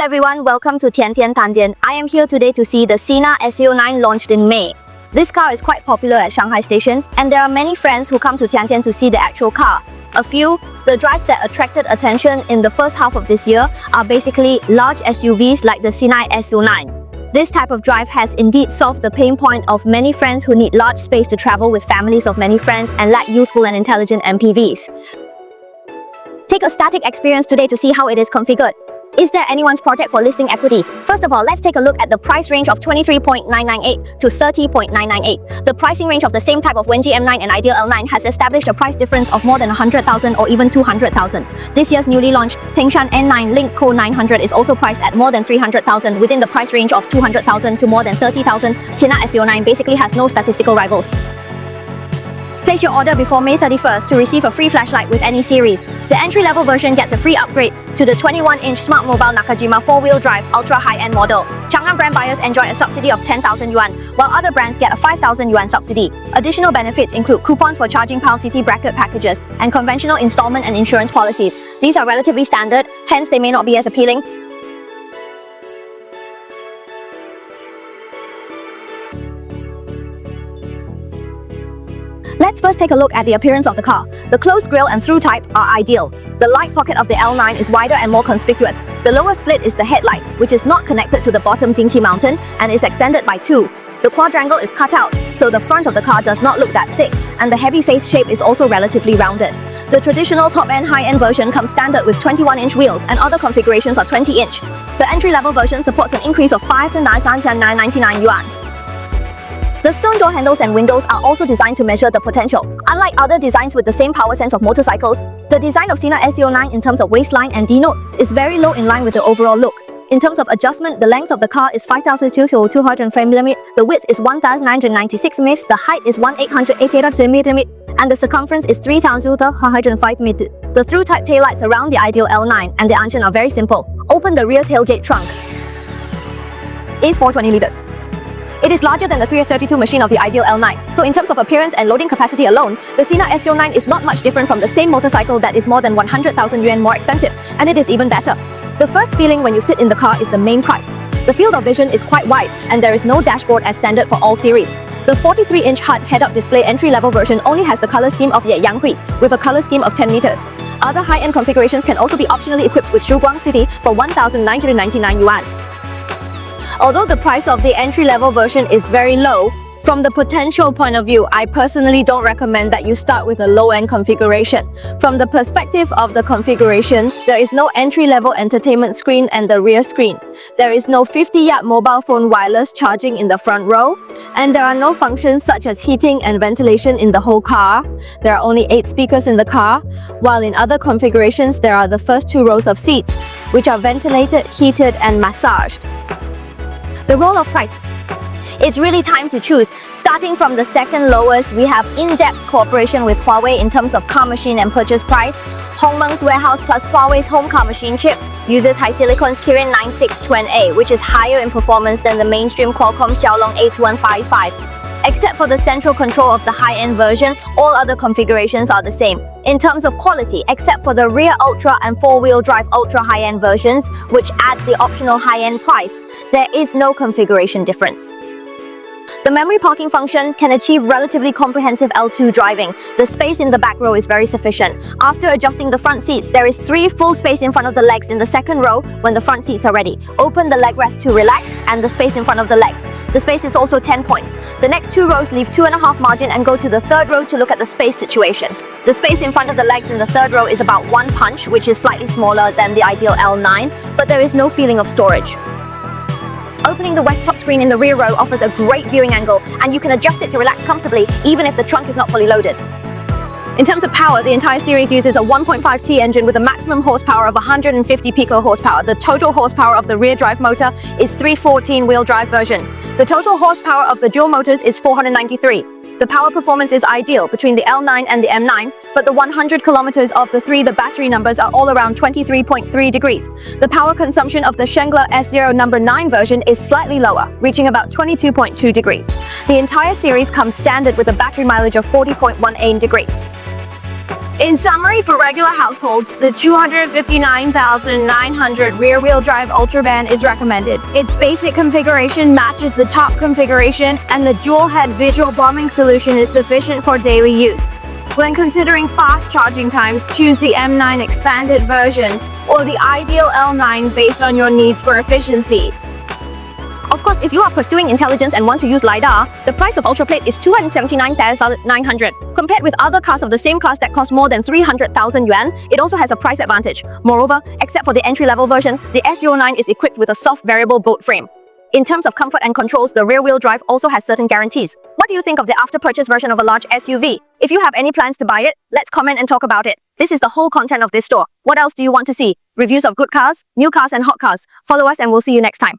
everyone, welcome to Tian Tian Tan Tian. I am here today to see the Sina S09 launched in May. This car is quite popular at Shanghai Station, and there are many friends who come to Tian Tian to see the actual car. A few, the drives that attracted attention in the first half of this year are basically large SUVs like the Sina S09. This type of drive has indeed solved the pain point of many friends who need large space to travel with families of many friends and lack youthful and intelligent MPVs. Take a static experience today to see how it is configured. Is there anyone's project for listing equity? First of all, let's take a look at the price range of 23.998 to 30.998. The pricing range of the same type of Wenji M9 and Ideal L9 has established a price difference of more than 100,000 or even 200,000. This year's newly launched Tengshan N9 Link Co 900 is also priced at more than 300,000 within the price range of 200,000 to more than 30,000. Sina S09 basically has no statistical rivals. Place your order before May 31st to receive a free flashlight with any series. The entry-level version gets a free upgrade to the 21-inch Smart Mobile Nakajima 4-wheel drive ultra high-end model. Chang'an brand buyers enjoy a subsidy of 10,000 yuan, while other brands get a 5,000 yuan subsidy. Additional benefits include coupons for charging Power City bracket packages and conventional installment and insurance policies. These are relatively standard, hence they may not be as appealing. Let's first take a look at the appearance of the car. The closed grille and through type are ideal. The light pocket of the L9 is wider and more conspicuous. The lower split is the headlight, which is not connected to the bottom Jingqi mountain and is extended by 2. The quadrangle is cut out, so the front of the car does not look that thick, and the heavy face shape is also relatively rounded. The traditional top-end high-end version comes standard with 21-inch wheels, and other configurations are 20-inch. The entry-level version supports an increase of 5,999 yuan. The stone door handles and windows are also designed to measure the potential. Unlike other designs with the same power sense of motorcycles, the design of Sina S09 in terms of waistline and D-note is very low in line with the overall look. In terms of adjustment, the length of the car is 5,205mm, the width is 1,996 mm, the height is 1,888 mm, and the circumference is 3,105 mm. The through-type taillights surround the Ideal L9 and the ancient are very simple. Open the rear tailgate trunk. Is 420 liters. It is larger than the 332 machine of the Ideal L9, so in terms of appearance and loading capacity alone, the Sina S09 is not much different from the same motorcycle that is more than 100,000 yuan more expensive, and it is even better. The first feeling when you sit in the car is the main price. The field of vision is quite wide, and there is no dashboard as standard for all series. The 43-inch HUD head-up display entry-level version only has the color scheme of Ye Yanghui, with a color scheme of 10 meters. Other high-end configurations can also be optionally equipped with Shuguang City for 1,999 yuan. Although the price of the entry-level version is very low, from the potential point of view, I personally don't recommend that you start with a low-end configuration. From the perspective of the configuration, there is no entry-level entertainment screen and the rear screen. There is no 50-watt mobile phone wireless charging in the front row, and there are no functions such as heating and ventilation in the whole car. There are only 8 speakers in the car, while in other configurations there are the first 2 rows of seats, which are ventilated, heated, and massaged. The roll of price. It's really time to choose. Starting from the second lowest, we have in-depth cooperation with Huawei in terms of car machine and purchase price. Hongmeng's warehouse plus Huawei's home car machine chip uses HiSilicon's Kirin 9620A, which is higher in performance than the mainstream Qualcomm Xiaolong 8155. Except for the central control of the high-end version, all other configurations are the same. In terms of quality, except for the rear ultra and 4-wheel drive ultra high-end versions, which add the optional high-end price, there is no configuration difference. The memory parking function can achieve relatively comprehensive L2 driving. The space in the back row is very sufficient. After adjusting the front seats, there is 3 full space in front of the legs in the second row when the front seats are ready. Open the leg rest to relax and the space in front of the legs. The space is also 10 points. The next 2 rows leave 2.5 margin and go to the third row to look at the space situation. The space in front of the legs in the third row is about 1 punch, which is slightly smaller than the Ideal L9, but there is no feeling of storage. Opening the west top screen in the rear row offers a great viewing angle, and you can adjust it to relax comfortably even if the trunk is not fully loaded. In terms of power, the entire series uses a 1.5T engine with a maximum horsepower of 150 pico horsepower. The total horsepower of the rear drive motor is 314 wheel drive version. The total horsepower of the dual motors is 493. The power performance is ideal between the L9 and the M9, but the 100 kilometers of the 3, the battery numbers are all around 23.3 degrees. The power consumption of the Shengler S0 number 9 version is slightly lower, reaching about 22.2 degrees. The entire series comes standard with a battery mileage of 40.18 degrees. In summary, for regular households, the $259,900 rear-wheel drive Ultravan is recommended. Its basic configuration matches the top configuration, and the dual-head visual bombing solution is sufficient for daily use. When considering fast charging times, choose the M9 expanded version or the ideal L9 based on your needs for efficiency. Of course, if you are pursuing intelligence and want to use LiDAR, the price of Ultra Plate is $279,900. Compared with other cars of the same class that cost more than 300,000 yuan, it also has a price advantage. Moreover, except for the entry-level version, the S09 is equipped with a soft variable boat frame. In terms of comfort and controls, the rear-wheel drive also has certain guarantees. What do you think of the after-purchase version of a large SUV? If you have any plans to buy it, let's comment and talk about it. This is the whole content of this store. What else do you want to see? Reviews of good cars, new cars and hot cars. Follow us and we'll see you next time.